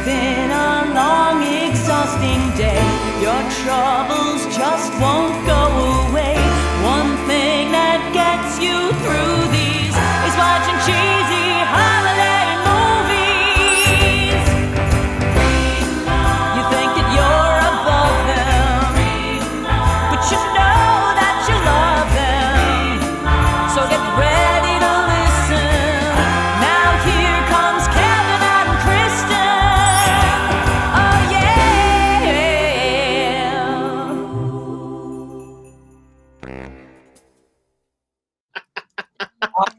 been a long, exhausting day. Your troubles just won't go away. One thing that gets you through these is watching cheesy holiday movies. You think that you're above them, but you know that you love them. So get ready to listen. Now here comes Kevin and Kristin. Oh yeah.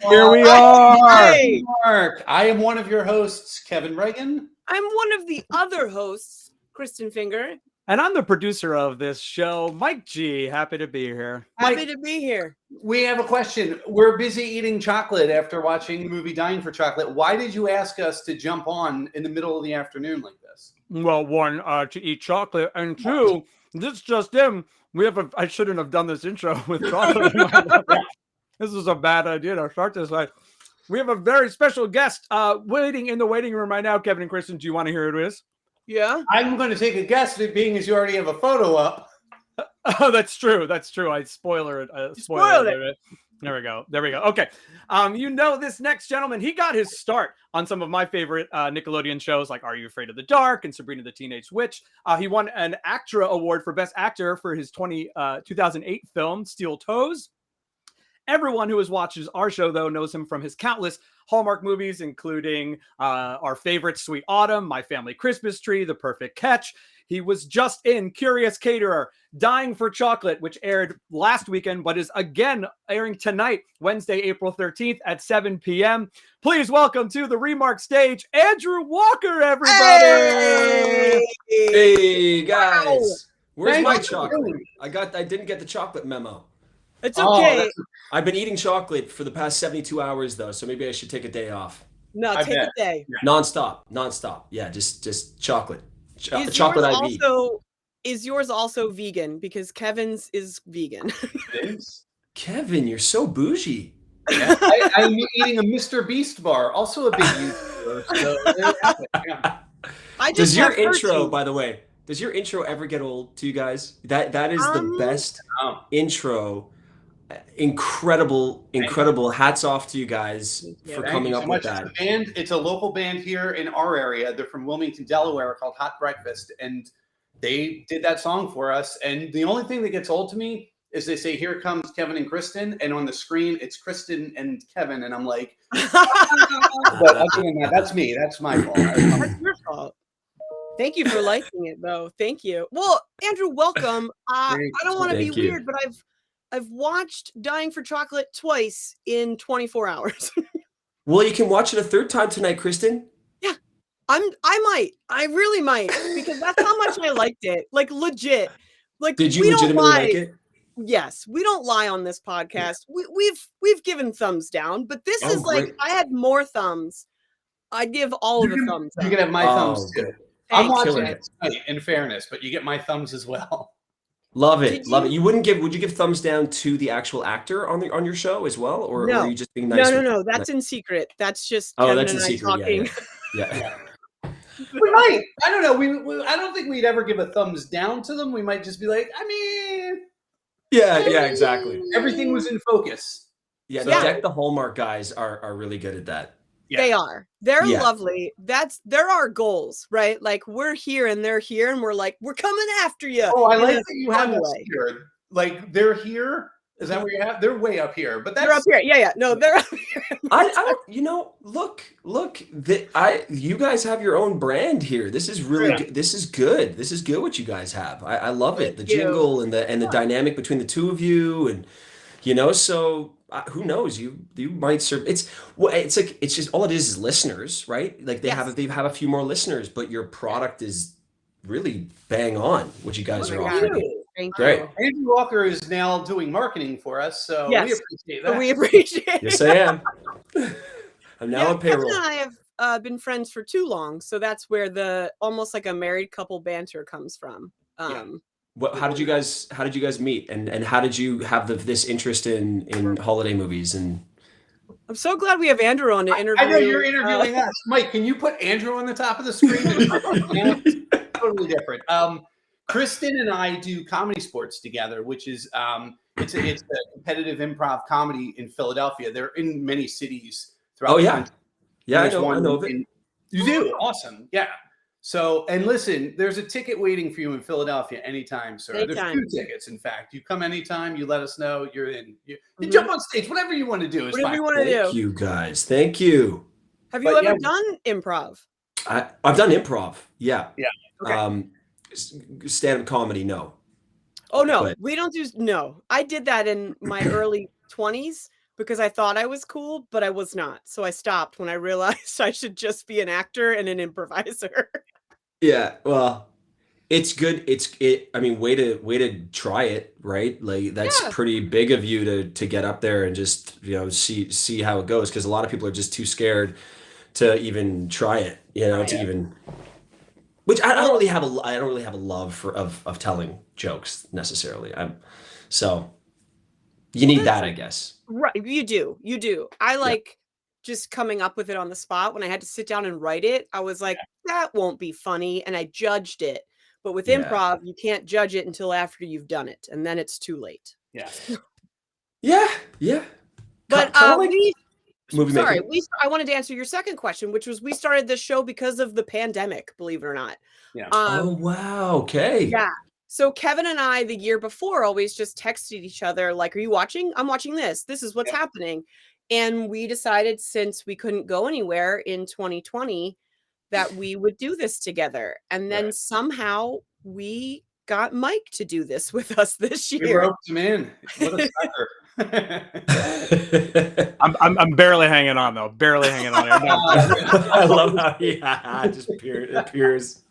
Here we are. Hey. Mark. I am one of your hosts, Kevin Reagan. I'm one of the other hosts, Kristin Finger. And I'm the producer of this show, Mike G. Happy to be here. Happy to be here. We have a question. We're busy eating chocolate after watching the movie Dying for Chocolate. Why did you ask us to jump on in the middle of the afternoon like this? Well, one, to eat chocolate, and two, this just in. I shouldn't have done this intro with chocolate. This is a bad idea to start this way. We have a very special guest waiting in the waiting room right now. Kevin and Kristin, do you want to hear who it is? Yeah. I'm going to take a guess, it being as you already have a photo up. Oh, that's true. That's true. I spoiled it. There we go. Okay. You know, this next gentleman, he got his start on some of my favorite Nickelodeon shows like Are You Afraid of the Dark and Sabrina the Teenage Witch. He won an ACTRA award for Best Actor for his 2008 film Steel Toes. Everyone who has watched our show, though, knows him from his countless Hallmark movies, including our favorite Sweet Autumn, My Family Christmas Tree, The Perfect Catch. He was just in Curious Caterer, Dying for Chocolate, which aired last weekend, but is again airing tonight, Wednesday, April 13th at 7 p.m. Please welcome to the Remark stage, AndrewWWalker, everybody! Hey guys, Wow. Where's my chocolate? I didn't get the chocolate memo. It's okay. I've been eating chocolate for the past 72 hours though, so maybe I should take a day off. No, take a day. Non-stop. Yeah, just chocolate. Chocolate IV. Is yours also vegan? Because Kevin's is vegan. Kevin, you're so bougie. Yeah, I'm eating a Mr. Beast bar, also a big YouTuber. So, Does your intro, by the way, does your intro ever get old to you guys? That is the best intro. Incredible. Hats off to you guys for coming up with that. It's a local band here in our area. They're from Wilmington, Delaware, called Hot Breakfast, and they did that song for us. And the only thing that gets old to me is they say, "Here comes Kevin and Kristin," and on the screen it's Kristin and Kevin, and I'm like, but other than that, that's me. That's my fault. That's your fault. Thank you for liking it, though. Thank you. Well, Andrew, welcome. I don't want to be weird, but I've watched Dying for Chocolate twice in 24 hours. Well, you can watch it a third time tonight, Kristin. Yeah, I really might, because that's how much I liked it. Like legit. Like, did you legitimately like it? Yes, we don't lie on this podcast. We've given thumbs down, but this is great. like I had more thumbs. I'd give all of the thumbs. You can have my thumbs too. I'm watching it tonight, in fairness, but you get my thumbs as well. Love it. Would you give thumbs down to the actual actor on your show as well, or are you just being nice? No. That's in secret. That's just Kevin that's in and secret. Talking. Yeah. We might. I don't know. I don't think we'd ever give a thumbs down to them. We might just be like, Yeah, exactly. Everything was in focus. Yeah, the Hallmark guys are really good at that. Yeah. They are. They're lovely. They're our goals, right? Like we're here and they're here, and we're like, we're coming after you. Oh, I like that you have us here. Like they're here. Is that where you have? They're way up here, but they're up here. Yeah. No, they're up here. Look. You guys have your own brand here. This is really good. This is good. This is good what you guys have. I love it. The jingle and the dynamic between the two of you, and so. Who knows? You might serve. It's just all it is listeners, right? Like they have a few more listeners, but your product is really bang on what you guys are offering. Thank Great. you. AndrewWWalker is now doing marketing for us, so we appreciate that. We appreciate it. Yes, I am. I'm now on payroll. Kevin and I have been friends for too long, so that's where the almost like a married couple banter comes from. How did you guys meet, and how did you have this interest in holiday movies? And I'm so glad we have Andrew on to interview. I know you're interviewing us. Mike, can you put Andrew on the top of the screen? Totally different. Kristin and I do comedy sports together, which is it's a competitive improv comedy in Philadelphia. They're in many cities throughout the country. Yeah, I know of it. You do? Awesome. Yeah. So, and listen, there's a ticket waiting for you in Philadelphia anytime, sir. Anytime. There's 2 tickets, in fact. You come anytime, you let us know, you're in. You jump on stage, whatever you want to do is Whatever fine. you want to do. Thank you, guys. Thank you. Have you ever done improv? I've done improv. Yeah. Yeah. Okay. Stand-up comedy, no. Oh, no. But- We don't do, no. I did that in my early 20s because I thought I was cool, but I was not. So I stopped when I realized I should just be an actor and an improviser. Yeah, well, it's good. I mean, way to try it, right? Like that's pretty big of you to get up there and just, see how it goes, because a lot of people are just too scared to even try it, to even. Which I don't really have a love of telling jokes necessarily. So you need that, I guess. Right. You do. I like just coming up with it on the spot. When I had to sit down and write it, I was like, that won't be funny. And I judged it. But with improv, you can't judge it until after you've done it. And then it's too late. Yeah. Yeah. But movie making. I wanted to answer your second question, which was we started this show because of the pandemic, believe it or not. Yeah. Oh, wow. Okay. Yeah. So Kevin and I, the year before, always just texted each other like, are you watching? I'm watching this. This is what's happening. And we decided, since we couldn't go anywhere in 2020, that we would do this together. And then somehow we got Mike to do this with us this year. We roped him in. What a sucker. I'm barely hanging on though. Barely hanging on. I love how it just appears.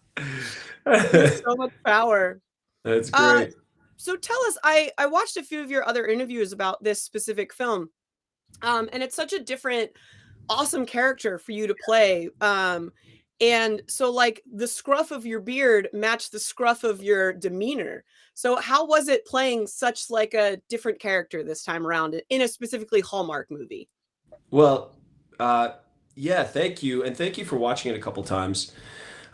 So much power. That's great. So tell us, I watched a few of your other interviews about this specific film. And it's such a different, awesome character for you to play. And so like the scruff of your beard matched the scruff of your demeanor. So how was it playing such like a different character this time around in a specifically Hallmark movie? Well, thank you. And thank you for watching it a couple times.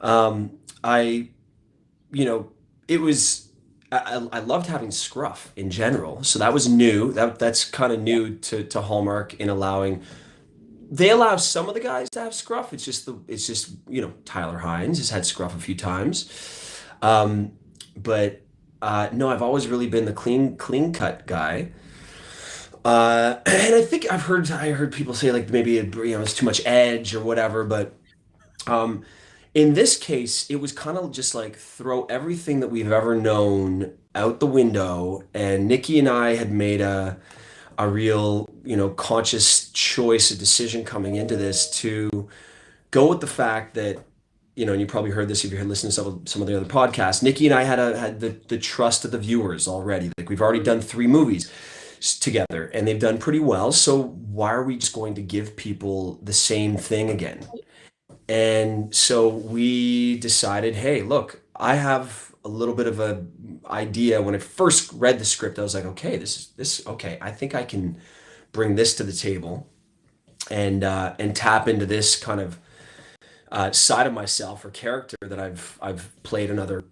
I loved having scruff in general. So that was new. That's kind of new to Hallmark in allowing. They allow some of the guys to have scruff. It's just Tyler Hynes has had scruff a few times. But no, I've always really been the clean cut guy. And I think I heard people say like maybe it's too much edge or whatever, but in this case, it was kind of just like throw everything that we've ever known out the window. And Nikki and I had made a real, conscious choice, a decision coming into this to go with the fact that, and you probably heard this if you had listened to some of the other podcasts. Nikki and I had the trust of the viewers already. Like we've already done 3 movies together and they've done pretty well. So why are we just going to give people the same thing again? And so we decided, hey, look, I have a little bit of a idea. When I first read the script, I was like, okay, okay. I think I can bring this to the table and tap into this kind of side of myself or character that I've played in other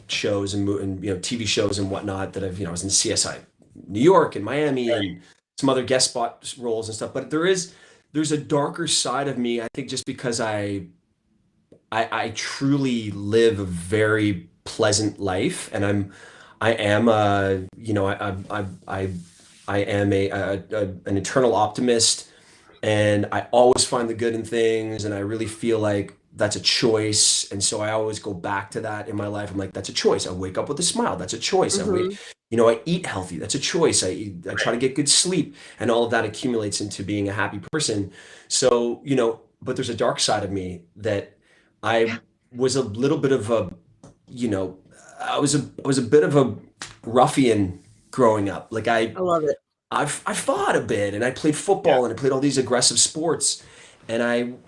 shows and TV shows and whatnot that I was in CSI New York and Miami and some other guest spot roles and stuff. But there's a darker side of me, I think, just because I truly live a very pleasant life, and I am an eternal optimist, and I always find the good in things, and I really feel like that's a choice, and so I always go back to that in my life. I'm like, that's a choice. I wake up with a smile. That's a choice. I eat healthy. That's a choice. I try to get good sleep, and all of that accumulates into being a happy person. So, but there's a dark side of me that I was a little bit of a, I was a bit of a ruffian growing up. Like I love it. I fought a bit, and I played football and I played all these aggressive sports, and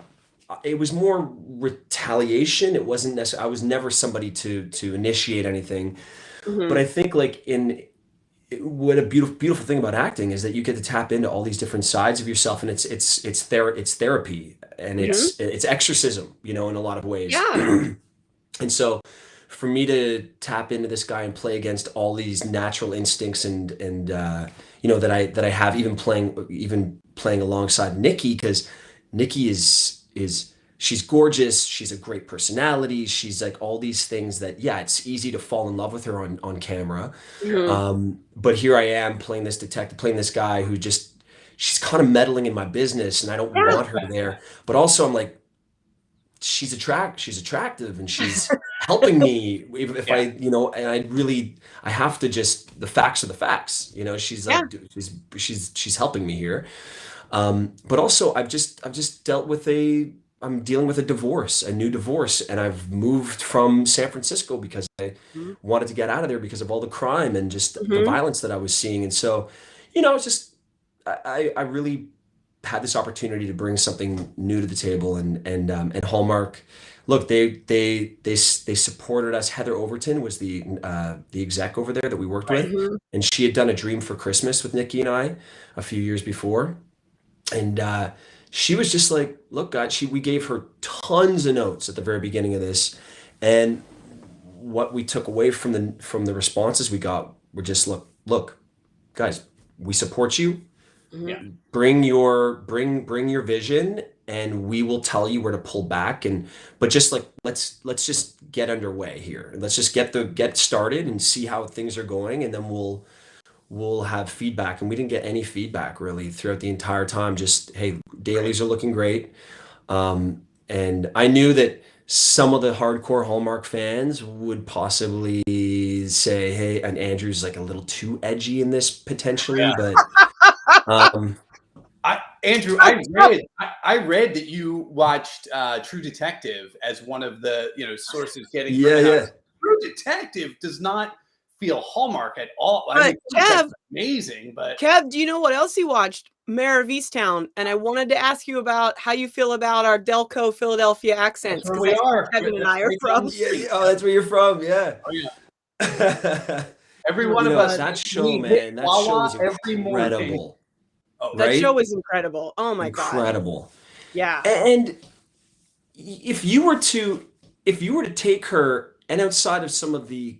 it was more retaliation. It wasn't necessarily, I was never somebody to initiate anything. But I think like in what a beautiful thing about acting is that you get to tap into all these different sides of yourself, and it's therapy, and it's exorcism, in a lot of ways. Yeah. And so for me to tap into this guy and play against all these natural instincts and that I have, even playing alongside Nikki, because Nikki is she's gorgeous, she's a great personality, she's like all these things that, yeah, it's easy to fall in love with her on camera. But here I am playing this detective, playing this guy who she's kind of meddling in my business, and I don't want her there. But also I'm like, she's attractive, and she's helping me if I have to the facts are the facts, she's like, she's helping me here. But also I'm dealing with a new divorce, and I've moved from San Francisco because I wanted to get out of there because of all the crime and just the violence that I was seeing. And so, it's just, I really had this opportunity to bring something new to the table, and Hallmark, look, they supported us. Heather Overton was the exec over there that we worked with, and she had done A Dream for Christmas with Nikki and I a few years before. And she was just like, look, guys, we gave her tons of notes at the very beginning of this, and what we took away from the responses we got were just, look, guys, we support you. Bring your vision, and we will tell you where to pull back. But just like, let's just get underway here. Let's just get started and see how things are going, and then we'll have feedback. And we didn't get any feedback really throughout the entire time. Just, hey, dailies are looking great. And I knew that some of the hardcore Hallmark fans would possibly say, hey, and Andrew's like a little too edgy in this potentially, but Andrew, I read that you watched True Detective as one of the sources getting True Detective does not feel Hallmark at all. But I mean, Kev, amazing, but Kev, do you know what else he watched? Mayor of Easttown, and I wanted to ask you about how you feel about our Delco Philadelphia accents. That's where we are. Kevin and I are from. Yeah, oh, that's where you're from. Yeah. Oh yeah. Every one of us. That show, man. That show is incredible. That show is incredible. Oh my god. Incredible. Yeah. And if you were to take her, and outside of some of the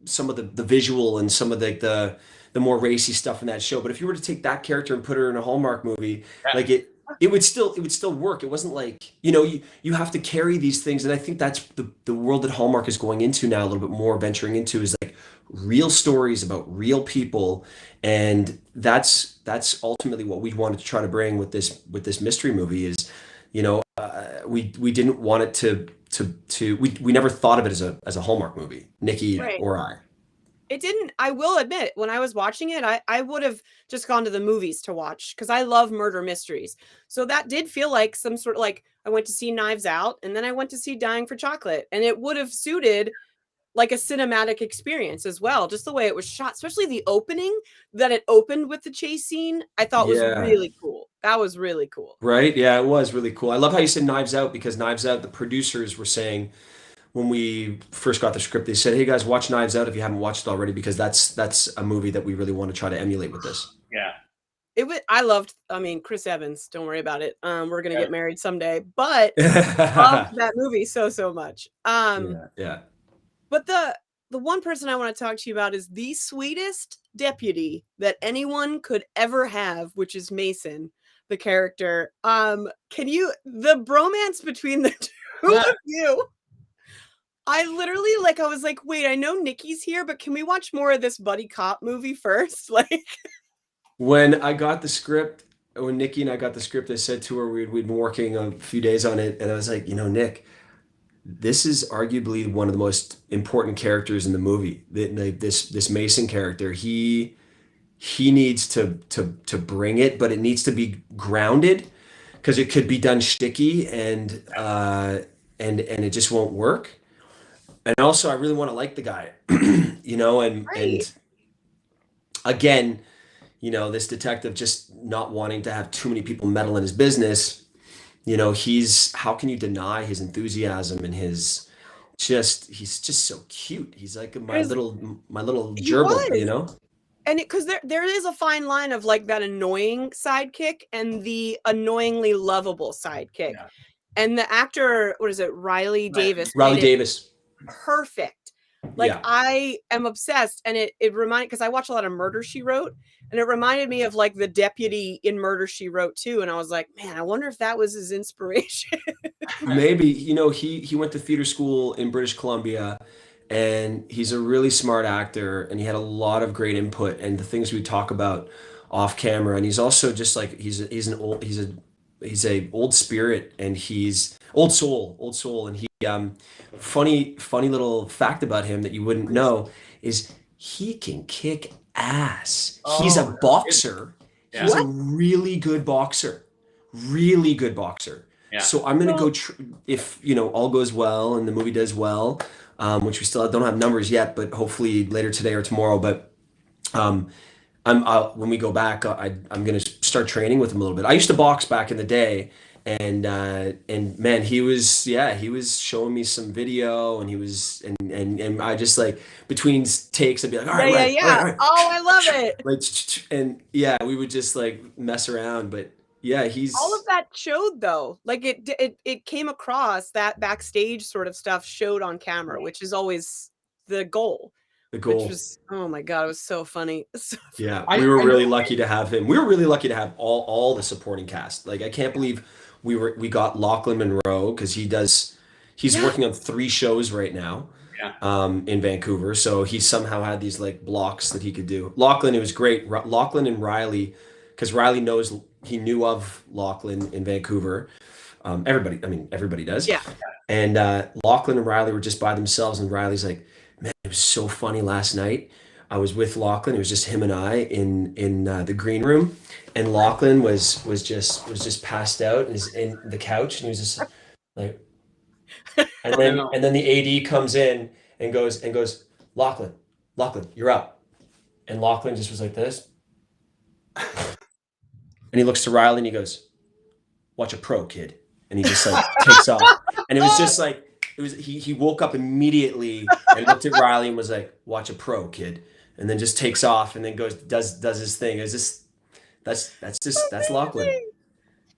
visual and some of the more racy stuff in that show, but if you were to take that character and put her in a Hallmark movie, like it would still work. It wasn't like, you have to carry these things. And I think that's the world that Hallmark is going into now, a little bit more venturing into, is like real stories about real people. And that's ultimately what we wanted to try to bring with this mystery movie is, we didn't want it we never thought of it as a Hallmark movie, Nikki or I. It didn't. I will admit, when I was watching it, I would have just gone to the movies to watch, because I love murder mysteries. So that did feel like some sort of, like, I went to see Knives Out, and then I went to see Dying for Chocolate, and it would have suited like a cinematic experience as well. Just the way it was shot, especially the opening, that it opened with the chase scene, I thought was really cool. That was really cool. Right? Yeah, it was really cool. I love how you said Knives Out, because Knives Out, the producers were saying, when we first got the script, they said, hey guys, watch Knives Out if you haven't watched it already, because that's a movie that we really want to try to emulate with this. Yeah. Chris Evans, don't worry about it. We're going to get married someday, but loved that movie so much. Yeah. But the one person I want to talk to you about is the sweetest deputy that anyone could ever have, which is Mason, the character. The bromance between the two of you, I literally, I was like, wait, I know Nikki's here, but can we watch more of this buddy cop movie first? When Nikki and I got the script, I said to her, we'd been working a few days on it, and I was like, Nick, this is arguably one of the most important characters in the movie. This Mason character, he needs to bring it, but it needs to be grounded, because it could be done shticky and it just won't work. And also, I really want to like the guy, and again, this detective just not wanting to have too many people meddle in his business. How can you deny his enthusiasm and he's just so cute. He's like my little gerbil, and because there is a fine line of like that annoying sidekick and the annoyingly lovable sidekick. Yeah. And the actor, what is it, Riley Davis? Riley Davis. Perfect. Like, Yeah. I am obsessed, and it reminded, because I watch a lot of Murder, She Wrote, and it reminded me of like the deputy in Murder, She Wrote too. And I was like, man, I wonder if that was his inspiration. Maybe, you know, he went to theater school in British Columbia, and he's a really smart actor, and he had a lot of great input and the things we talk about off camera. And he's also just like he's a old spirit, and he's old soul, and he funny little fact about him that you wouldn't know is he can kick ass. He's a boxer. Yeah. He's a really good boxer. Really good boxer. Yeah. So I'm gonna go if you know all goes well and the movie does well, which we still don't have numbers yet, but hopefully later today or tomorrow. But when we go back, I'm gonna start training with him a little bit. I used to box back in the day, and man, he was showing me some video, and he was and I just like between takes I'd be like, all right, right. Oh, I love it. Like, and yeah, we would just like mess around, but. Yeah, he's all of that showed though. Like it came across that backstage sort of stuff showed on camera, which is always the goal. The goal. Which was, oh my God, it was so funny. Yeah, we were really lucky to have him. We were really lucky to have all the supporting cast. Like I can't believe we got Lochlyn Munro because he's working on 3 shows right now. Yeah. In Vancouver. So he somehow had these like blocks that he could do. Lochlyn, it was great. Lochlyn and Riley, because Riley he knew of Lochlyn in Vancouver. Everybody does. Yeah. And Lochlyn and Riley were just by themselves, and Riley's like, man, it was so funny last night. I was with Lochlyn. It was just him and I in the green room, and Lochlyn was just passed out and is in the couch, and he was just like, and then the AD comes in and goes, Lochlyn, you're up, and Lochlyn just was like this. And he looks to Riley and he goes, watch a pro, kid. And he just like takes off. And it was just like, he woke up immediately and looked at Riley and was like, watch a pro, kid. And then just takes off and then does his thing. That's Lochlyn.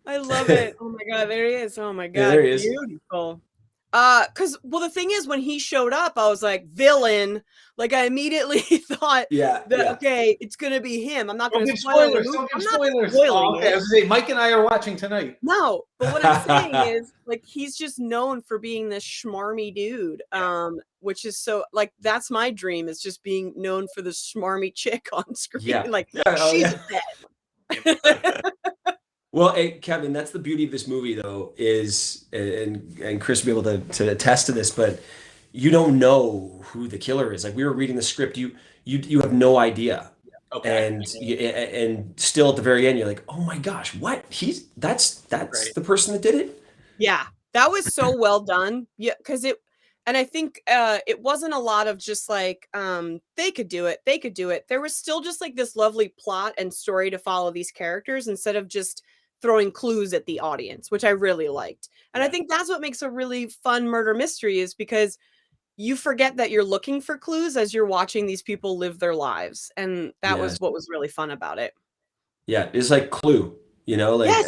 I love it. Oh my God, there he is. Oh my God. Yeah, there he is. Beautiful. The thing is, when he showed up, I was like, villain. Like I immediately thought okay, it's gonna be him. I'm not gonna spoil spoilers. Don't give spoilers. Oh, okay, I was gonna say Mike and I are watching tonight. No, but what I'm saying is, like, he's just known for being this schmarmy dude. Which is so like that's my dream, is just being known for the schmarmy chick on screen. Yeah. Like she's dead. Well, hey, Kevin, that's the beauty of this movie, though, is, and Chris will be able to attest to this, but you don't know who the killer is. Like we were reading the script, you have no idea, okay. And still at the very end, you're like, oh my gosh, what? That's the person that did it. Yeah, that was so well done. Yeah, because and I think it wasn't a lot of just like they could do it. There was still just like this lovely plot and story to follow these characters instead of just throwing clues at the audience, which I really liked. And I think that's what makes a really fun murder mystery, is because you forget that you're looking for clues as you're watching these people live their lives. And that was what was really fun about it. Yeah, it's like Clue, you know, like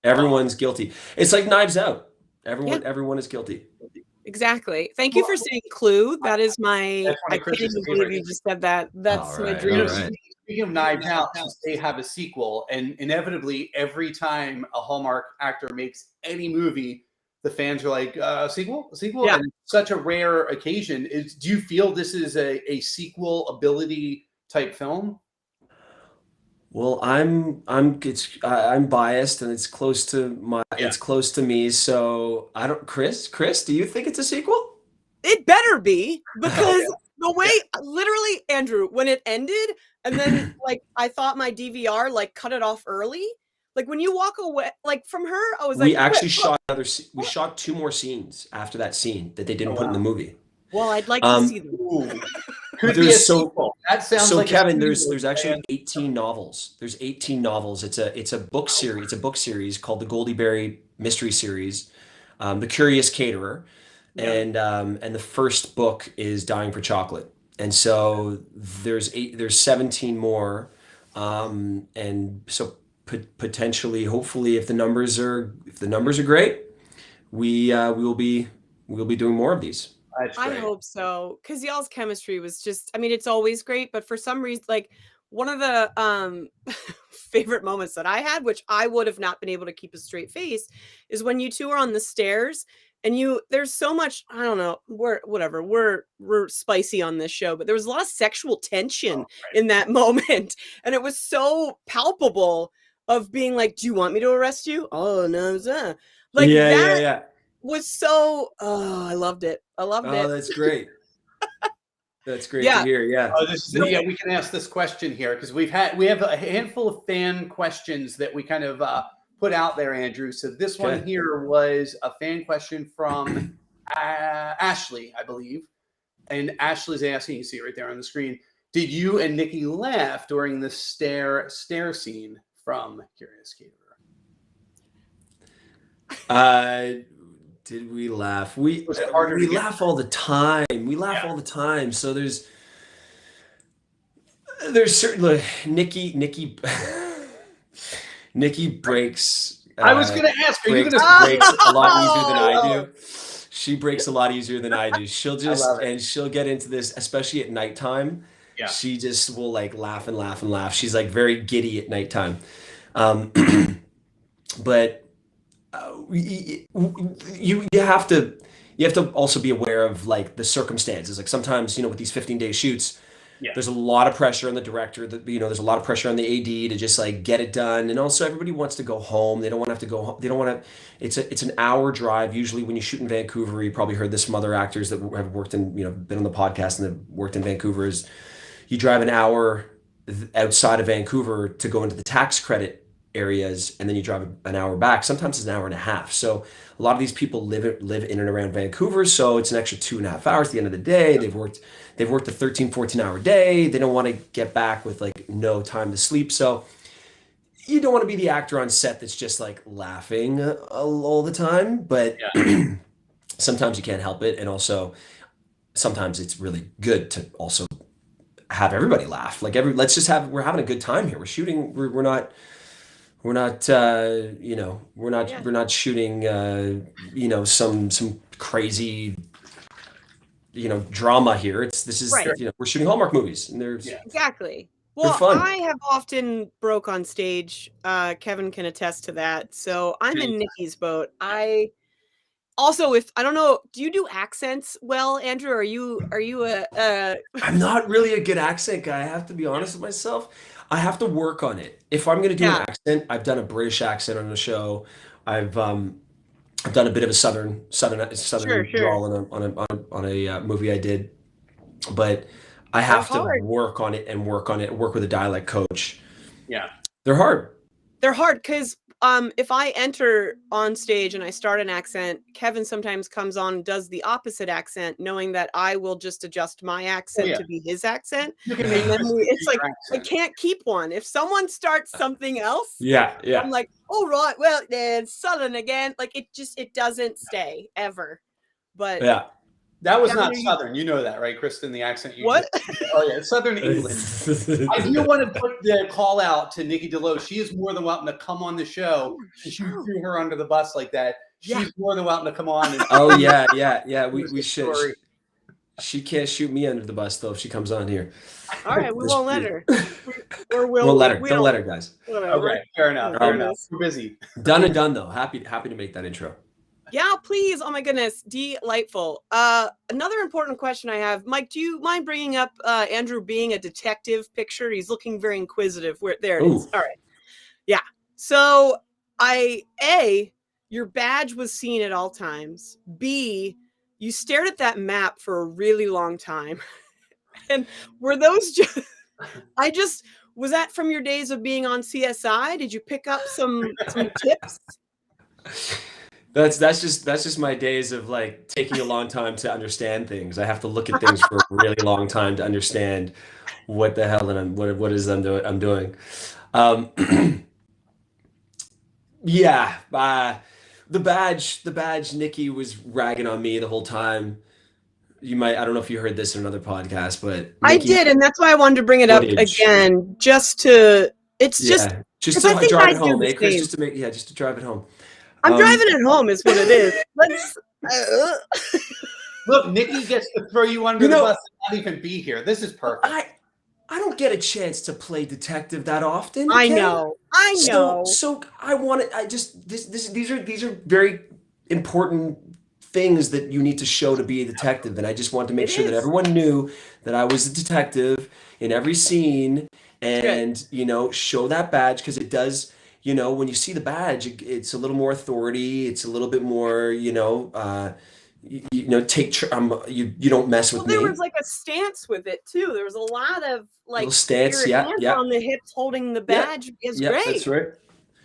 everyone's guilty. It's like Knives Out. Everyone is guilty. Exactly. Thank you for saying Clue. That is I can't even believe you just said that. That's my dream. Right. Speaking of Knives Out, they have a sequel, and inevitably, every time a Hallmark actor makes any movie, the fans are like, sequel? Yeah. And it's such a rare occasion. Do you feel this is a sequel ability type film? Well, I'm biased, and it's close to me. So I don't. Chris, do you think it's a sequel? It better be, because the way literally, Andrew, when it ended, and then like I thought my DVR like cut it off early. Like when you walk away, like from her, I was like, we actually shot we shot 2 more scenes after that scene that they didn't put in the movie. Well, I'd like to see them. Could be a sequel. That sounds like Kevin, there's actually 18 novels. There's 18 novels. It's a book series. It's a book series called the Goldieberry Mystery Series, The Curious Caterer, and the first book is Dying for Chocolate. And so there's 17 more. And so potentially, hopefully, if the numbers are great, we'll be doing more of these. I hope so, because y'all's chemistry was just, I mean, it's always great, but for some reason, like one of the favorite moments that I had, which I would have not been able to keep a straight face, is when you two are on the stairs and there's so much, I don't know, we're spicy on this show, but there was a lot of sexual tension in that moment. And it was so palpable of being like, do you want me to arrest you? Oh, no, like yeah. Was so, I loved it. Oh, that's great. That's great to hear. Yeah. We can ask this question here because we have a handful of fan questions that we kind of put out there, Andrew. So this one here was a fan question from Ashley, I believe. And Ashley's asking, you see it right there on the screen, did you and Nikki laugh during the stair scene from Curious Caterer? Did we laugh? We laugh all the time. We laugh all the time. So there's certainly Nikki breaks. I was going to ask, are you going to breaks a lot easier than I do? She breaks a lot easier than I do. She'll get into this, especially at nighttime. Yeah. She just will like laugh and laugh and laugh. She's like very giddy at nighttime. But you have to also be aware of like the circumstances. Like sometimes, with these 15-day shoots, there's a lot of pressure on the director there's a lot of pressure on the AD to just like get it done. And also everybody wants to go home. They don't want to have to go home. They don't want to, it's an hour drive. Usually when you shoot in Vancouver, you probably heard this from other actors that have worked in, been on the podcast and have worked in Vancouver, is you drive an hour outside of Vancouver to go into the tax credit areas, and then you drive an hour back. Sometimes it's an hour and a half. So a lot of these people live in and around Vancouver, so it's an extra 2.5 hours at the end of the day. They've worked a 13-14 hour day. They don't want to get back with like no time to sleep. So you don't want to be the actor on set that's just like laughing all the time, but sometimes you can't help it. And also sometimes it's really good to also have everybody laugh. Like we're having a good time here. We're shooting, we're not shooting some crazy drama here. We're shooting Hallmark movies, and there's exactly. Well, fun. I have often broke on stage. Kevin can attest to that. So I'm in Nikki's boat. I don't know, do you do accents well, Andrew? Are you I'm not really a good accent guy. I have to be honest with myself. I have to work on it. If I'm going to do an accent, I've done a British accent on the show. I've done a bit of a southern drawl on a movie I did, but I have to work on it and work with a dialect coach. Yeah, they're hard. They're hard because if I enter on stage and I start an accent, Kevin sometimes comes on and does the opposite accent, knowing that I will just adjust my accent to be his accent. And then it's like, I can't keep one. If someone starts something else, I'm like, oh, right, well, then Southern again. Like it doesn't stay ever. But that was not Southern. You know that, right, Kristin? The accent you Southern England. I do want to put the call out to Nikki DeLoach. She is more than welcome to come on the show. You threw her under the bus like that. She's more than welcome to come on. We should. She can't shoot me under the bus though if she comes on here. All right, we won't let her. We'll let her. Don't let her, guys. Okay, fair enough. We're busy. Done and done though. Happy to make that intro. Yeah, please. Oh my goodness. Delightful. Another important question I have, Mike, do you mind bringing up Andrew being a detective picture? He's looking very inquisitive. There it is. All right. Yeah. So your badge was seen at all times. B, you stared at that map for a really long time. And were those was that from your days of being on CSI? Did you pick up some tips? That's just my days of like taking a long time to understand things. I have to look at things for a really long time to understand what the hell I'm doing. The badge Nikki was ragging on me the whole time. you might, I don't know if you heard this in another podcast, but I did, and that's why I wanted to bring it up again, just to, it's just to drive it home, Chris, just to make, just to drive it home. I'm driving it home is what it is. Let's look, Nikki gets to throw you under the bus and not even be here. This is perfect. I don't get a chance to play detective that often. Okay? I know. So I want it. These are very important things that you need to show to be a detective, and I just wanted to make sure that everyone knew that I was a detective in every scene, and show that badge, because it does. When you see the badge, it's a little more authority. It's a little bit more, you don't mess with me. There was like a stance with it too. There was a lot of like stance, on the hips holding the badge is great. That's right.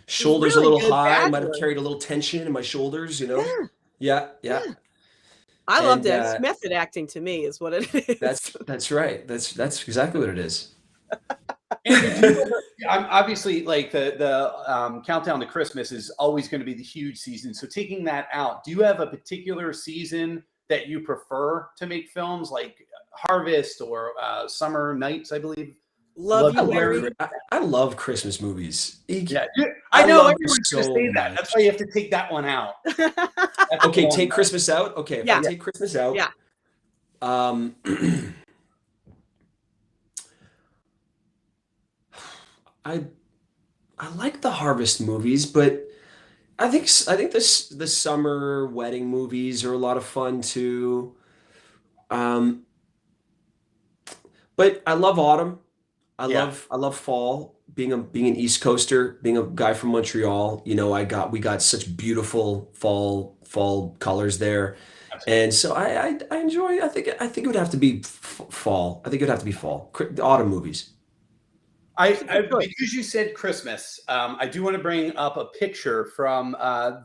Shoulders really a little high. I might have carried a little tension in my shoulders, Yeah. I loved it. It's method acting to me is what it is. That's right. That's exactly what it is. I'm obviously like the countdown to Christmas is always going to be the huge season. So taking that out, do you have a particular season that you prefer to make films, like Harvest or Summer Nights, I believe? I love Christmas movies. I know everyone's going to say that. That's why you have to take that one out. Okay, take Christmas out. Okay, if I take Christmas out. Yeah. I like the Harvest movies, but I think the summer wedding movies are a lot of fun too. But I love autumn. I love fall. Being an East Coaster, being a guy from Montreal, we got such beautiful fall colors there. Absolutely. And so I enjoy. I think it would have to be fall. I think it would have to be fall. The autumn movies. Because you said Christmas, I do want to bring up a picture from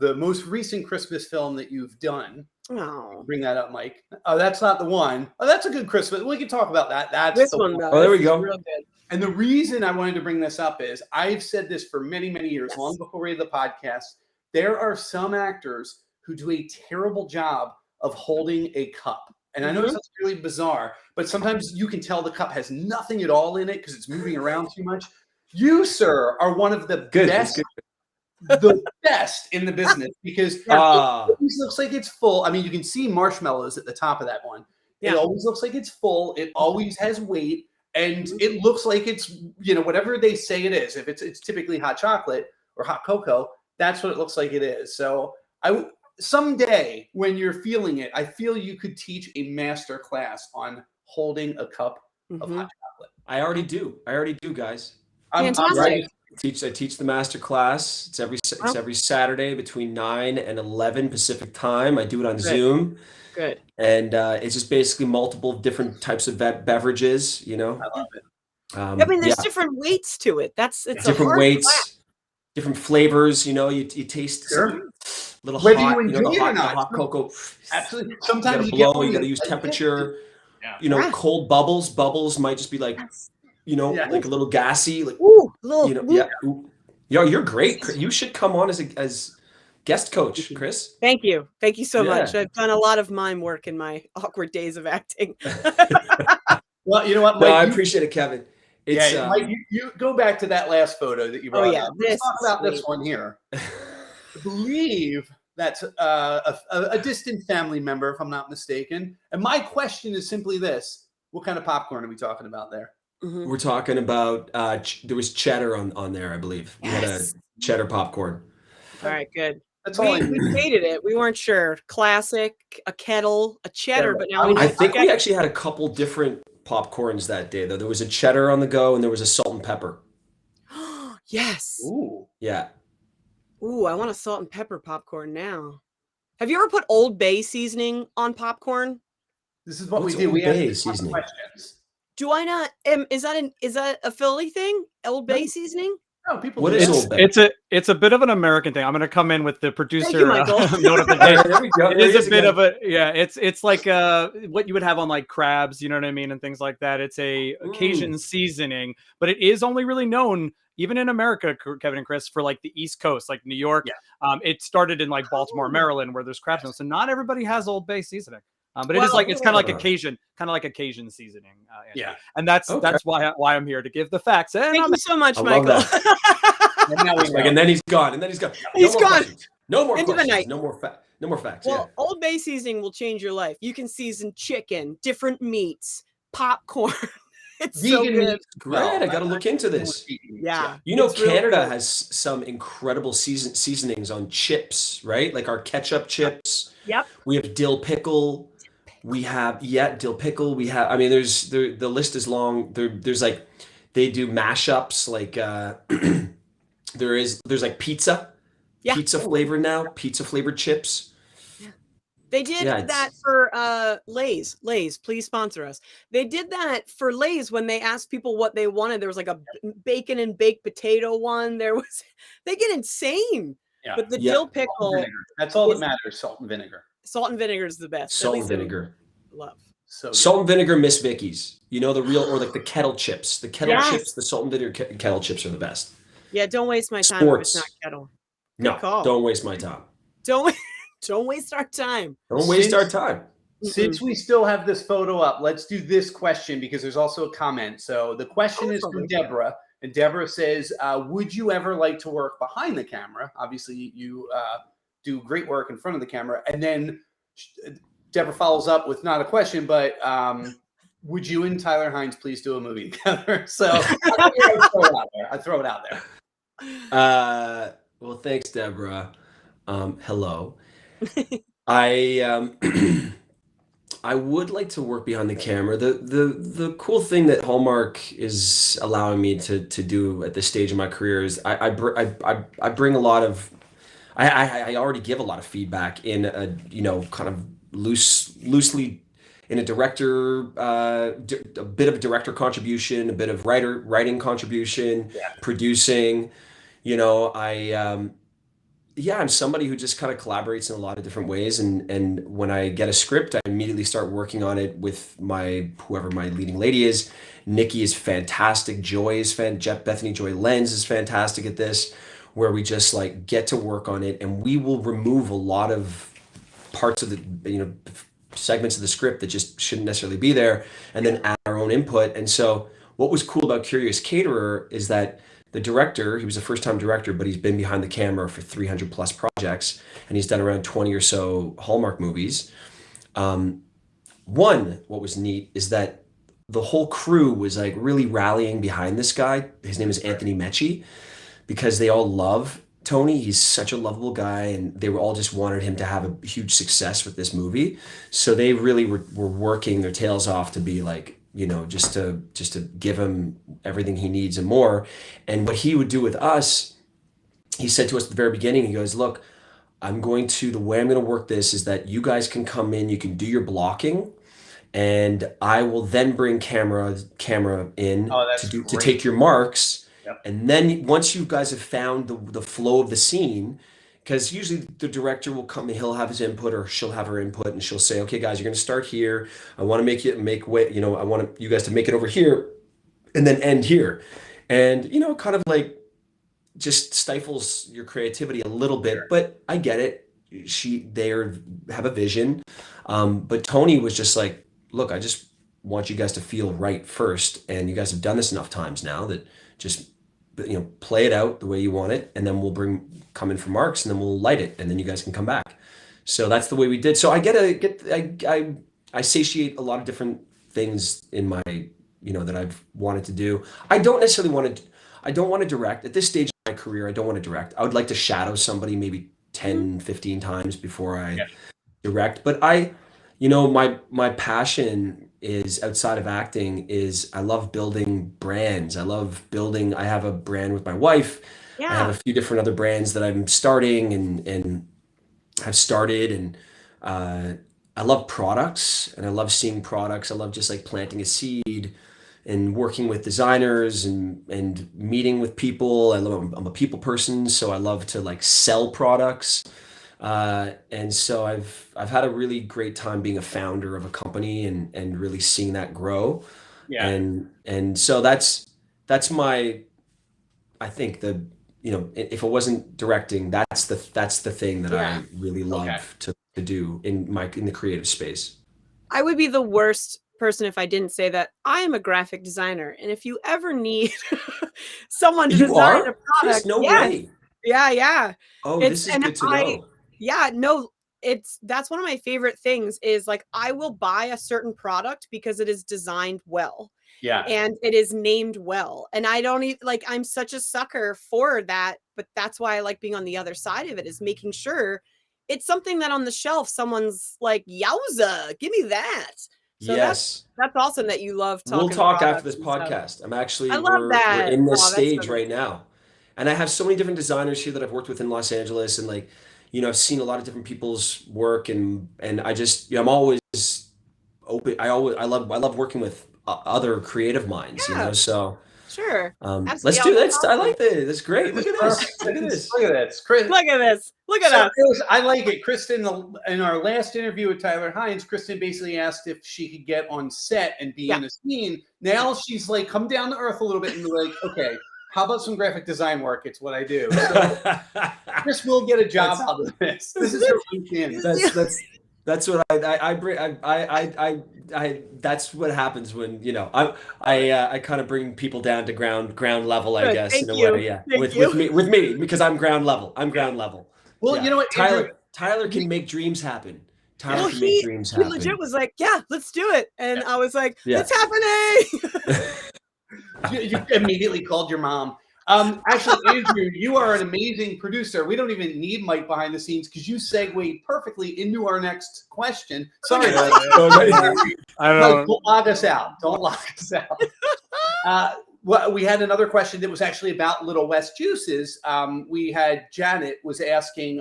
the most recent Christmas film that you've done. Oh. Bring that up, Mike. Oh, that's not the one. Oh, that's a good Christmas. We can talk about that. That's this one, though. Oh, there we go. Real good. And the reason I wanted to bring this up is I've said this for many, many years, long before we had the podcast. There are some actors who do a terrible job of holding a cup. And I know this is really bizarre, but sometimes you can tell the cup has nothing at all in it because it's moving around too much. You, sir, are one of the best in the business, because it always looks like it's full. I mean, you can see marshmallows at the top of that one. Yeah. It always looks like it's full. It always has weight, and it looks like it's, whatever they say it is. If it's typically hot chocolate or hot cocoa, that's what it looks like it is. So someday when you're feeling it, I feel you could teach a master class on holding a cup of hot chocolate. I already do, guys. Fantastic. I teach the master class. It's every Saturday between 9 and 11 Pacific time. I do it on Zoom. Good. And it's just basically multiple different types of beverages. I love it. I mean, there's different weights to it. It's different weights, class. Different flavors. You taste. Sure. Little whether hot, you enjoy it or not. Hot cocoa. Absolutely. Sometimes you got to use temperature. Yeah. Cold bubbles. Bubbles might just be like, like a little gassy. Like, you're great. You should come on as guest coach, Chris. Thank you so much. I've done a lot of mime work in my awkward days of acting. Well, you know what, Mike, I appreciate it, Kevin. Mike, you go back to that last photo that you brought up. Let's talk about this one here. I believe that's a distant family member, if I'm not mistaken. And my question is simply this: what kind of popcorn are we talking about there? We're talking about there was cheddar on there, I believe. We had a cheddar popcorn. All right, good. That's all. We hated it. We weren't sure. Classic, a kettle, a cheddar, but now I think we actually had a couple different popcorns that day, though. There was a cheddar on the go, and there was a salt and pepper. Yes. Ooh. Yeah. Ooh, I want a salt and pepper popcorn now. Have you ever put Old Bay seasoning on popcorn? This is what What's we do. Old We Bay have seasoning? Questions. Do I not? Is that a Philly thing? Old Bay seasoning? No, people. What is Old Bay? It's a bit of an American thing. I'm going to come in with the producer notification. There we go. It is a bit of a It's like what you would have on like crabs, you know what I mean, and things like that. It's a Cajun seasoning, but it is only really known even in America, Kevin and Chris, for like the East Coast, like New York. Yeah. It started in like Baltimore, Maryland, where there's crabs. So not everybody has Old Bay seasoning. But it is like it's kind of like a Cajun seasoning. Yeah, and that's why I'm here to give the facts. And Thank you so much, Michael. And then he's gone. He's gone. No more Into the questions. night. No more facts. Well, Old Bay seasoning will change your life. You can season chicken, different meats, popcorn. It's so good. Great. I got to look into this. Yeah. You know, Canada has some incredible seasonings on chips, right? Like our ketchup chips. Yep. We have dill pickle. We have dill pickle. We have. I mean, the list is long. There's like they do mashups. Like there's like pizza. Yeah. Pizza flavored now. Pizza flavored chips. They did that for Lay's. Lay's, please sponsor us. They did that for Lay's when they asked people what they wanted. There was like a bacon and baked potato one. They get insane. Yeah. But the dill pickle. That's all that matters. Salt and vinegar. Salt and vinegar is the best. Salt and vinegar. Love. So salt and vinegar Miss Vicky's. You know, the real, or like the kettle chips. The kettle chips, the salt and vinegar kettle chips are the best. Yeah, don't waste my time if it's not kettle. Good call. Don't waste my time. Don't waste our time. Don't waste our time. Since we still have this photo up, let's do this question because there's also a comment. So the question is from Deborah, and Deborah says, would you ever like to work behind the camera? Obviously, you do great work in front of the camera. And then Deborah follows up with not a question, but would you and Tyler Hynes please do a movie together? So I throw it out there. Well, thanks, Deborah. Hello. I would like to work behind the camera. The cool thing that Hallmark is allowing me to do at this stage of my career is I bring a lot of I already give a lot of feedback in a kind of loosely in a director a bit of director contribution, a bit of writing contribution, producing. I'm somebody who just kind of collaborates in a lot of different ways. And when I get a script, I immediately start working on it with whoever my leading lady is. Nikki is fantastic. Bethany Joy Lenz is fantastic at this, where we just like get to work on it, and we will remove a lot of parts of the, segments of the script that just shouldn't necessarily be there, and then add our own input. And so what was cool about Curious Caterer is that the director, he was a first-time director, but he's been behind the camera for 300 plus projects, and he's done around 20 or so Hallmark movies. What was neat is that the whole crew was like really rallying behind this guy. His name is Anthony Mecci, because they all love Tony. He's such a lovable guy, and they were all just wanted him to have a huge success with this movie. So they really were working their tails off to be like, just to give him everything he needs and more. And what he would do with us, he said to us at the very beginning, he goes, look, the way I'm going to work this is that you guys can come in, you can do your blocking, and I will then bring camera in to take your marks. Yep. And then once you guys have found the flow of the scene, because usually the director will come and he'll have his input, or she'll have her input, and she'll say, okay, guys, you're going to start here. I want to make way, I want you guys to make it over here and then end here. And, kind of like just stifles your creativity a little bit, but I get it. They have a vision. But Tony was just like, look, I just want you guys to feel right first. And you guys have done this enough times now that just, play it out the way you want it. And then we'll come in for marks, and then we'll light it, and then you guys can come back. So that's the way we did. So I satiate a lot of different things in my, that I've wanted to do. I don't want to direct at this stage of my career. I don't want to direct. I would like to shadow somebody maybe 10, 15 times before I direct. But my passion is outside of acting is I love building brands. I have a brand with my wife. I have a few different other brands that I'm starting and have started, and I love products, and I love seeing products. I love just like planting a seed and working with designers and meeting with people. I'm a people person, so I love to like sell products. And so I've had a really great time being a founder of a company and really seeing that grow. Yeah. And so that's my, I think if it wasn't directing, that's the thing that I really love to do in the creative space. I would be the worst person if I didn't say that I am a graphic designer. And if you ever need someone to You design are? a product, Chris, no yes. way. Yeah. Oh, this is good to know. Yeah, no, that's one of my favorite things is like I will buy a certain product because it is designed well. Yeah. And it is named well. And I don't even like I'm such a sucker for that, but that's why I like being on the other side of it is making sure it's something that on the shelf someone's like, yowza, give me that. So yes. that's awesome that you love talking. We'll talk after this podcast. I'm actually we're in this stage right now. And I have so many different designers here that I've worked with in Los Angeles, and like, you know, I've seen a lot of different people's work, and I just, you know, I'm always open. I love working with other creative minds, you know. So sure. Let's do this. I like this. That's great. Look at this. Look at this. Look at this. Chris. Look at this. Look at us. I like it. Kristin, in our last interview with Tyler Hynes, Kristin basically asked if she could get on set and be in a scene. Now she's like, come down to earth a little bit and be like, okay, how about some graphic design work? It's what I do. So Chris will get a job out of this. This is her LinkedIn. That's what I bring. I that's what happens when, you know, I kind of bring people down to ground level, I guess. Thank in a you. way, yeah. Thank With me because I'm ground level. Well, yeah. you know what, Tyler can make dreams happen. Tyler can make dreams happen. He legit was like, yeah, let's do it. And I was like, yeah. It's happening. You immediately called your mom. Actually, Andrew, you are an amazing producer. We don't even need Mike behind the scenes because you segued perfectly into our next question. Sorry about that. Don't log us out. Don't log us out. Well, we had another question that was actually about Little West juices. We had Janet was asking,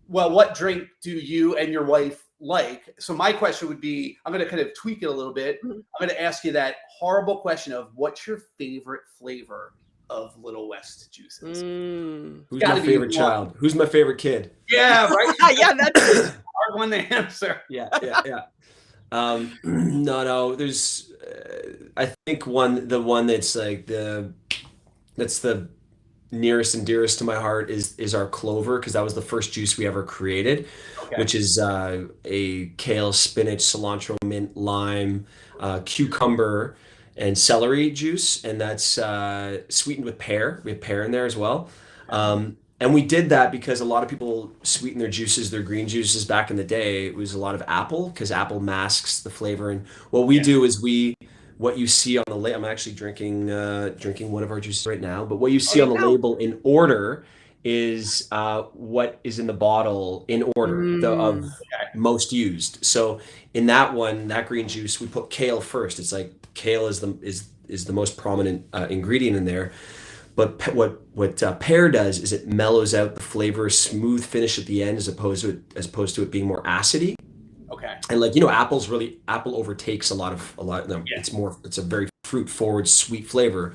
well, what drink do you and your wife like? So my question would be, I'm going to kind of tweak it a little bit. I'm going to ask you that horrible question of what's your favorite flavor of Little West juices? Who's my favorite child? Who's my favorite kid? Yeah, right. Yeah, that's a hard one to answer. Yeah. No. There's, I think the one that's like that's the nearest and dearest to my heart is our Clover, because that was the first juice we ever created, which is a kale, spinach, cilantro, mint, lime, cucumber, and celery juice, and that's sweetened with pear. We have pear in there as well. And we did that because a lot of people sweeten their juices, their green juices back in the day. It was a lot of apple, because apple masks the flavor. And what we do is what you see on the label, I'm actually drinking one of our juices right now, but what you see on the label in order is what is in the bottle in order of most used. So in that one, that green juice, we put kale first. It's like kale is the most prominent ingredient in there. But what pear does is it mellows out the flavor, smooth finish at the end, as opposed to it being more acidy. Okay. And like, you know, apple overtakes a lot of them. Yeah. It's a very fruit forward, sweet flavor.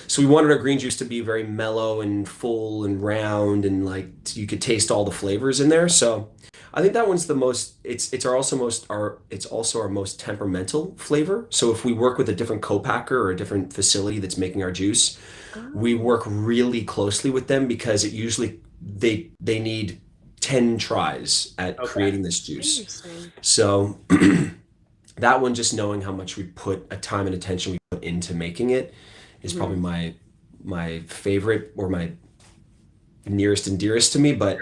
So we wanted our green juice to be very mellow and full and round, and like you could taste all the flavors in there. So I think that one's the most. It's also our most temperamental flavor. So if we work with a different co-packer or a different facility that's making our juice, we work really closely with them, because it usually they need 10 tries at creating this juice. So that one, just knowing how much we put a time and attention we put into making it, is probably my favorite, or my nearest and dearest to me. But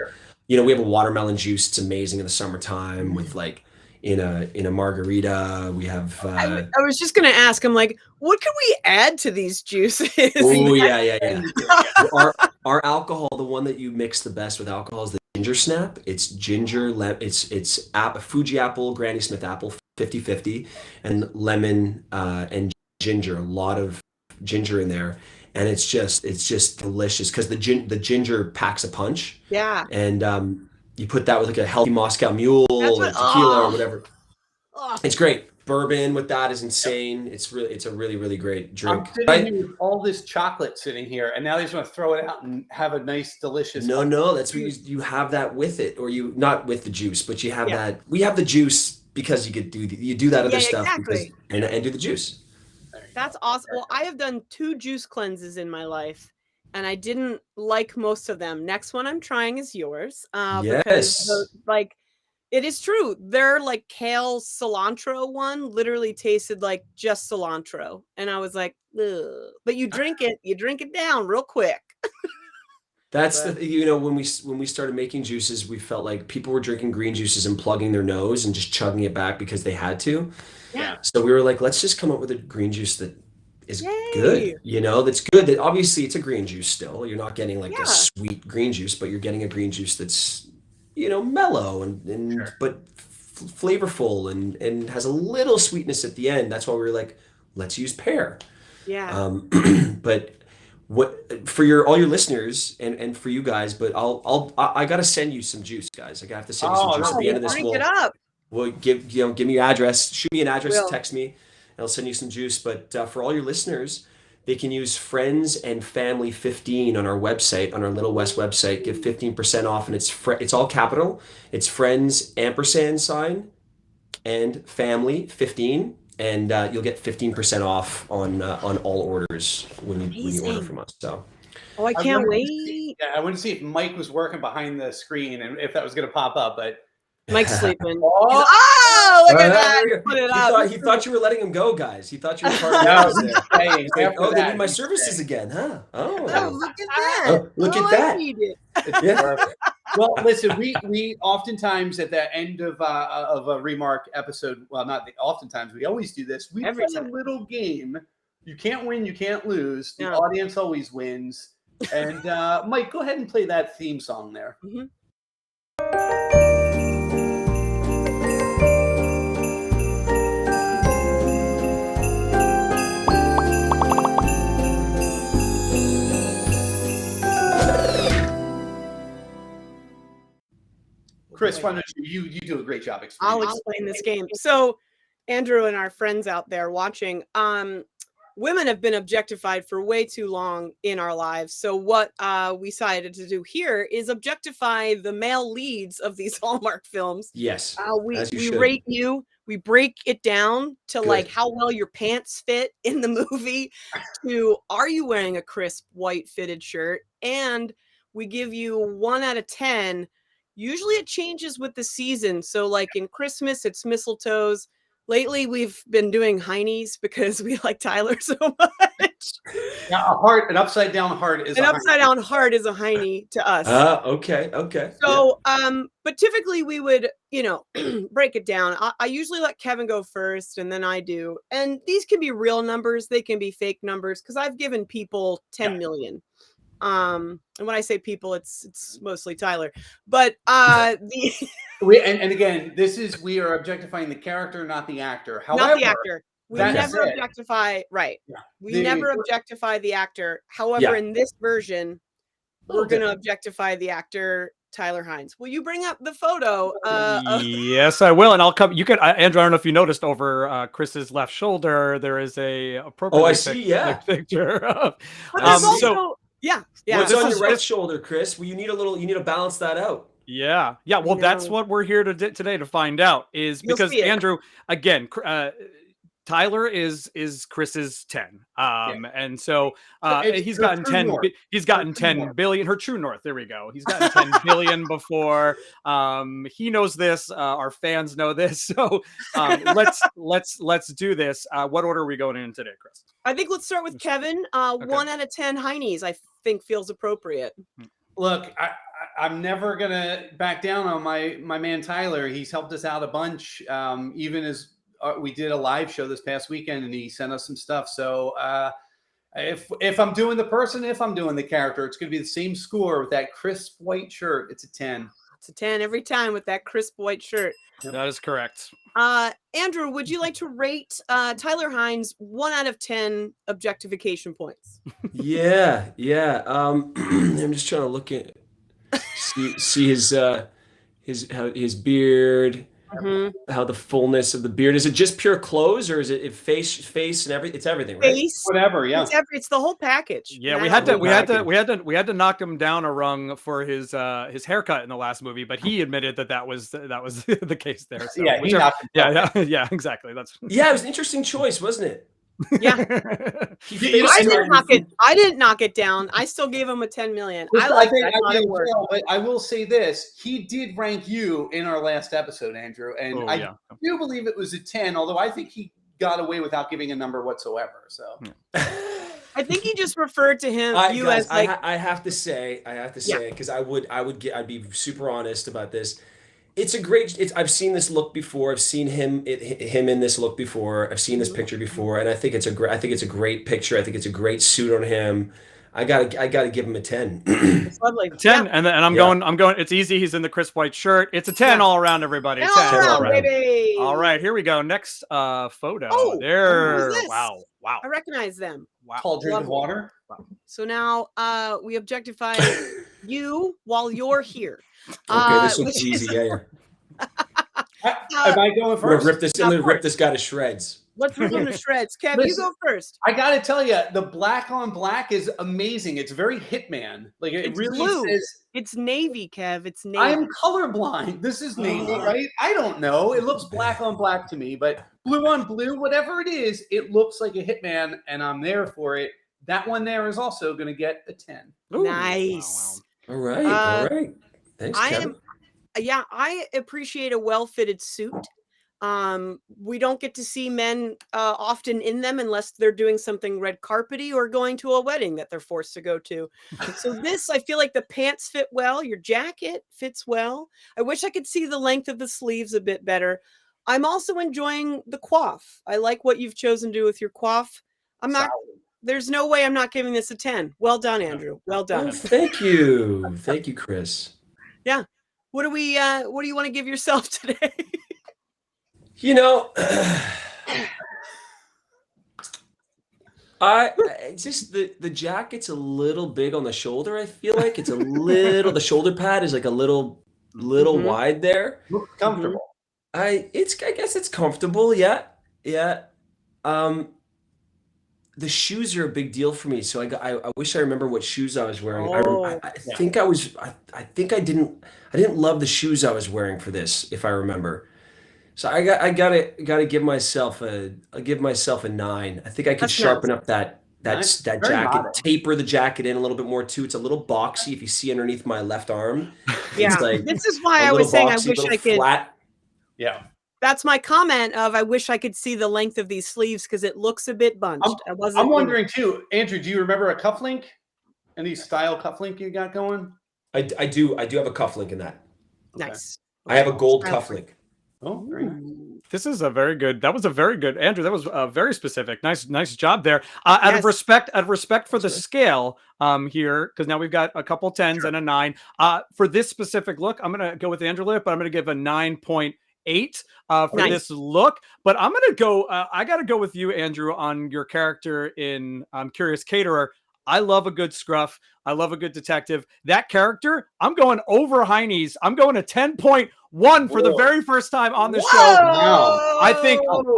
you know, we have a watermelon juice. It's amazing in the summertime with like in a margarita. We have I was just gonna ask, I'm like, what can we add to these juices? Oh yeah. Our alcohol, the one that you mix the best with alcohol, is the ginger snap. It's ginger, it's Fuji apple, Granny Smith apple, 50-50, and lemon and ginger. A lot of ginger in there, and it's just delicious, because the ginger packs a punch. Yeah. And you put that with like a healthy Moscow Mule or tequila or whatever. It's great. Bourbon with that is insane. It's a really great drink. I'm sitting here with all this chocolate sitting here, and now they just want to throw it out and have a nice, delicious. No, that's what you have that with it, or you not with the juice, but you have that. We have the juice because you could do that other stuff, exactly. and do the juice. That's awesome. Well, I have done 2 juice cleanses in my life, and I didn't like most of them. Next one I'm trying is yours. Yes. Because It is true. Their like kale cilantro one literally tasted like just cilantro. And I was like, ugh. But you drink it down real quick. That's when we started making juices, we felt like people were drinking green juices and plugging their nose and just chugging it back because they had to. Yeah. So we were like, let's just come up with a green juice that is good, that's good. That obviously it's a green juice still. You're not getting like a sweet green juice, but you're getting a green juice that's, mellow and but flavorful and has a little sweetness at the end. That's why we were like, let's use pear. Yeah. But what for all your listeners and for you guys, but I gotta send you some juice, guys. I have to send you some juice at the end of this. We'll give me your address, shoot me an address, text me, and I'll send you some juice. But for all your listeners, they can use Friends and Family 15 on our website, on our Little West website. Give 15% off, and it's all capital. It's Friends & and Family 15. And you'll get 15% off on all orders when you order from us. So, I can't wait. I want to see if Mike was working behind the screen and if that was going to pop up, but Mike's sleeping. Oh, look at that! Put it up. He thought you were letting him go, guys. He thought you were part of it. They need my services again, huh? Oh, look at that! Look at that! Yeah. Well, listen, we oftentimes at the end of a Remark episode, well, not oftentimes, we always do this. We play a little game. You can't win, you can't lose. The audience always wins. And Mike, go ahead and play that theme song there. Mm-hmm. Chris, why don't you do a great job explaining. I'll explain this game. So, Andrew and our friends out there watching, women have been objectified for way too long in our lives. So what we decided to do here is objectify the male leads of these Hallmark films. Yes. We rate you. We break it down to like how well your pants fit in the movie, to are you wearing a crisp white fitted shirt, and we give you 1 out of 10. Usually it changes with the season. So like in Christmas, it's mistletoes. Lately, we've been doing Hynes because we like Tyler so much. Now, an upside down heart is a Hyne to us. Okay. So, but typically we would, break it down. I usually let Kevin go first, and then I do. And these can be real numbers. They can be fake numbers because I've given people 10 million. And when I say people, it's mostly Tyler, but we again, we are objectifying the character, not the actor. However, not the actor. We never objectify. Right. Yeah. We never objectify the actor. However, in this version, we're going to objectify the actor, Tyler Hynes. Will you bring up the photo? Yes, I will, and I'll come. You can, Andrew. I don't know if you noticed over Chris's left shoulder, there is a appropriate. Oh, I see. Picture of. Yeah. What's on your right shoulder, Chris? Well, you need to balance that out. Yeah. Well, that's what we're here today to find out. Is because Andrew, again, Tyler is Chris's 10, and so he's gotten 10. He's gotten 10 billion. Her true north. There we go. He's gotten 10 billion before. He knows this. Our fans know this. So let's do this. What order are we going in today, Chris? I think let's start with Kevin. 1 out of 10 Hynes, I think feels appropriate. Look, I'm never gonna back down on my man Tyler. He's helped us out a bunch. Even as we did a live show this past weekend, and he sent us some stuff. So if I'm doing the person, if I'm doing the character, it's gonna be the same score with that crisp white shirt. It's a 10. It's a 10 every time with that crisp white shirt. That is correct. Andrew, would you like to rate Tyler Hynes 1 out of 10 objectification points? Yeah. I'm just trying to look at see his beard, how the fullness of the beard. Is it just pure clothes, or is it face and everything? It's everything, right? Face, whatever. Yeah, it's the whole package. Yeah, we had to knock him down a rung for his haircut in the last movie, but he admitted that was the case there. So, yeah, exactly. It was an interesting choice, wasn't it? Yeah. I didn't knock it down. I still gave him a 10 million. I like it. I thought it worked. But I will say this: he did rank you in our last episode, Andrew, and I do believe it was a 10. Although I think he got away without giving a number whatsoever. So. I think he just referred to him guys, as like. I have to say, because I'd be super honest about this. It's a great. I've seen this look before. I've seen him in this look before. I've seen this picture before, and I think it's a great picture. I think it's a great suit on him. I gotta give him a 10. It's lovely. 10, and I'm going. It's easy. He's in the crisp white shirt. It's a 10 all around, everybody. 10 all around, baby. All right, here we go. Next photo. Oh, there. Wow. I recognize them. Wow. Tall drink of water. Wow. So now we objectify you while you're here. Okay, this looks easy. Yeah. Am I going first? I'm gonna rip this guy to shreds. Let's rip him to shreds. Kev, you go first. I gotta tell you, the black on black is amazing. It's very Hitman. Like it really blue. says. It's navy, Kev. It's navy. I'm colorblind. This is navy, right? I don't know. It looks black on black to me, but blue on blue, whatever it is, it looks like a Hitman, and I'm there for it. That one there is also going to get a 10. Ooh, nice. wow. All right. Thanks, Kevin. I appreciate a well-fitted suit. We don't get to see men often in them unless they're doing something red carpety or going to a wedding that they're forced to go to. So this, I feel like the pants fit well. Your jacket fits well. I wish I could see the length of the sleeves a bit better. I'm also enjoying the coif. I like what you've chosen to do with your coif. There's no way I'm not giving this a 10. Well done, Andrew. Well done. Oh, thank you. Thank you, Chris. Yeah. What do you want to give yourself today? You know, I just the jacket's a little big on the shoulder. I feel like it's a little. The shoulder pad is like a little wide there. Looks comfortable. I guess it's comfortable. Yeah. The shoes are a big deal for me. So I wish I remember what shoes I was wearing. I think I didn't love the shoes I was wearing for this, if I remember. So I gotta give myself a 9. I think I could sharpen up that jacket, taper the jacket in a little bit more too. It's a little boxy. If you see underneath my left arm, yeah. Like this is why I was saying I wish I could. Flat. Yeah. That's my comment of I wish I could see the length of these sleeves because it looks a bit bunched. I'm wondering too, Andrew, do you remember a cufflink? Any style cufflink you got going? I do have a cufflink in that. Nice. I have a gold cufflink. Oh, very nice. This is a very good. That was a very good, Andrew. That was very specific. Nice job there. Out of respect for the scale here, because now we've got a couple 10s and a 9. For this specific look, I'm gonna go with Andrew, but I'm gonna give a 9.8 for this look. But I'm gonna go. I gotta go with you, Andrew, on your character in Curious Caterer. I love a good scruff. I love a good detective. That character, I'm going over Hynes. I'm going to 10.1 for the very first time on the show. Wow. I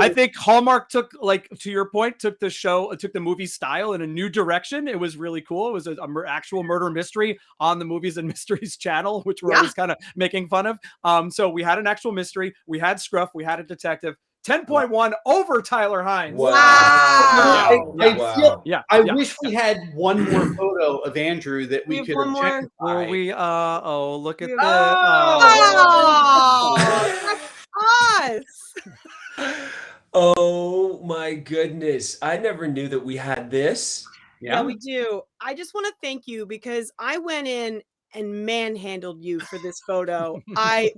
think Hallmark took, like, to your point, took the movie style in a new direction. It was really cool. It was an actual murder mystery on the Movies and Mysteries channel, which we're always kind of making fun of. So we had an actual mystery. We had scruff. We had a detective. 10.1 over Tyler Hynes. Wow. I wish we had one more photo of Andrew that we could objectify. Look at that. Us. Oh my goodness. I never knew that we had this. Yeah, we do. I just want to thank you because I went in and manhandled you for this photo.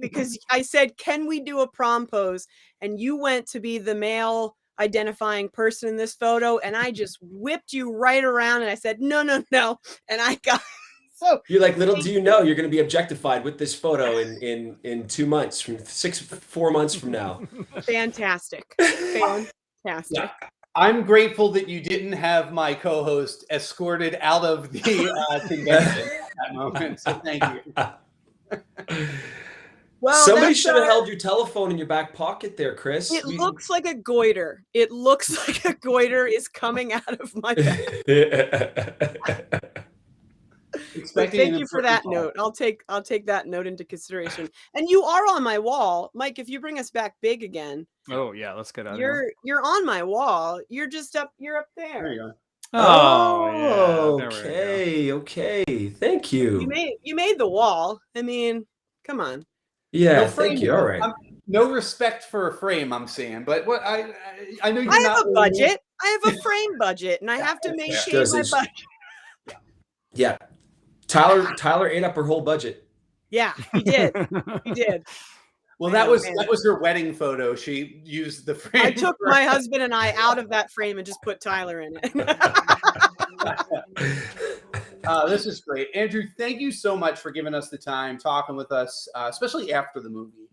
Because I said, can we do a prom pose? And you went to be the male identifying person in this photo. And I just whipped you right around. And I said, no. And I got, so you're like, little do you know, you're going to be objectified with this photo in 2 months, 4 months from now. Fantastic. Yeah. I'm grateful that you didn't have my co-host escorted out of the convention at that moment. So thank you. Well, somebody should have held your telephone in your back pocket there, Chris. It looks like a goiter. It looks like a goiter is coming out of my back. Expecting thank an you for important that call. note. I'll take that note into consideration. And you are on my wall, Mike. If you bring us back big again, Oh yeah, let's get out of here. you're on my wall. You're just up. You're up There there. you go. Oh, yeah. There we go. Okay, okay. Thank you. You made the wall. I mean, come on. Yeah, No thank frame, you. though. All right. No respect for a frame, I'm saying. But what I know you're I not have a budget. I have a frame budget, and I have to that's fair. maintain Does my it- budget. Yeah. Tyler ate up her whole budget. Yeah, he did. He did. Well, Man, that was her wedding photo. She used the frame. I took my husband and I out of that frame and just put Tyler in it. This is great, Andrew. Thank you so much for giving us the time, talking with us, especially after the movie.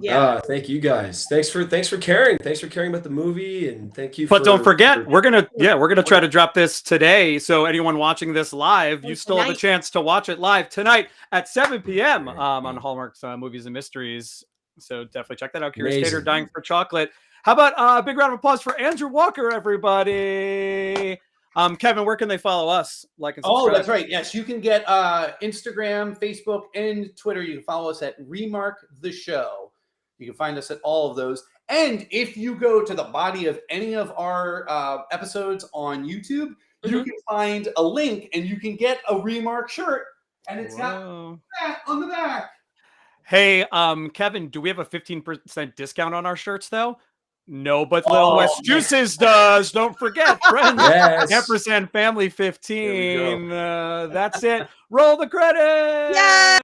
Yeah. Thank you guys. Thanks for caring. Thanks for caring about the movie, and thank you. But don't forget, we're gonna try to drop this today. So anyone watching this live, you still have a chance to watch it live tonight at 7 p.m. On Hallmark's Movies and Mysteries. So definitely check that out. Curious Caterer, Dying for Chocolate. How about a big round of applause for Andrew Walker, everybody? Kevin, where can they follow us? Like and subscribe. Oh, that's right. Yes, you can get Instagram, Facebook, and Twitter. You can follow us at Remark the Show. You can find us at all of those. And if you go to the body of any of our episodes on YouTube, you can find a link and you can get a Remark shirt. And it's got that on the back. Hey, Kevin, do we have a 15% discount on our shirts though? No, but Little West Juices does. Don't forget, friends. Yes. Ampersand Family 15. That's it. Roll the credits. Yeah.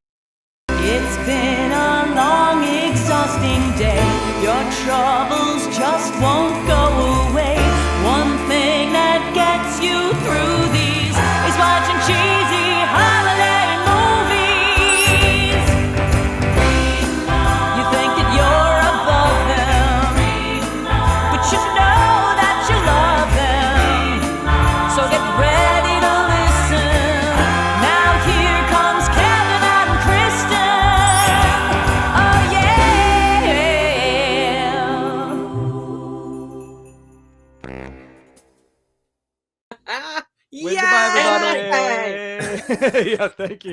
It's been a long, exhausting day. Your troubles just won't go away. One thing that gets you through these is watching cheesy holiday movies. You think that you're above them, but you know that you love them. So get ready to listen. Now here comes Kevin and Kristin. Oh yeah. Yeah. Goodbye, everybody. Yeah, thank you.